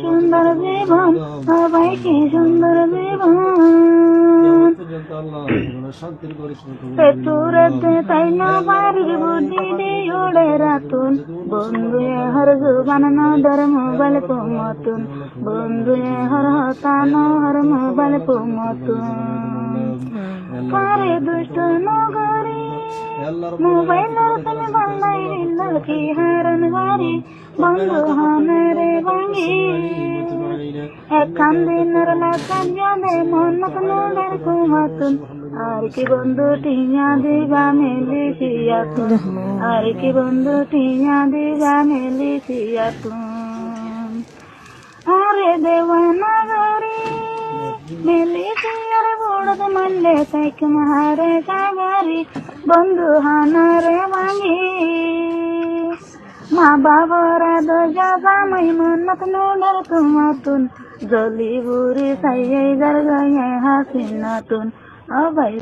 সুন্দর জীবন সবাই কি সুন্দর জীবন তাই না বাড়ির বুদ্ধি দিয়ে উড়ে রাতুন বন্ধু হর জুবান নদর মোবাইল পুমতুন বন্ধু হর হতানো হর মোবাইল পুমতুন পারে দুষ্ট নগরী মোবাইল তুমি বাংলাই কি হারন বাড়ি বন্ধু হানরে ভাঙি একখান দিনের লাগান জানে মন্নত নোডের কুমাতুন আর কি বন্ধু টিয়া দিবা মেলিছিয়াতুন আর কি বন্ধু টিয়া দিবা মেলিছিয়াতুন আরে দেওয়ানগরী মেলিছিয়ার বড়দ মানলে সাইক মারে সাগরি বন্ধু হানরে ভাঙি মা বাবারা দোজা জামাই মন্নত নোডের কুমাতুন জলি বুড়ি সাইয়াই যার গায়ে হাসিনাতুন ও ভাই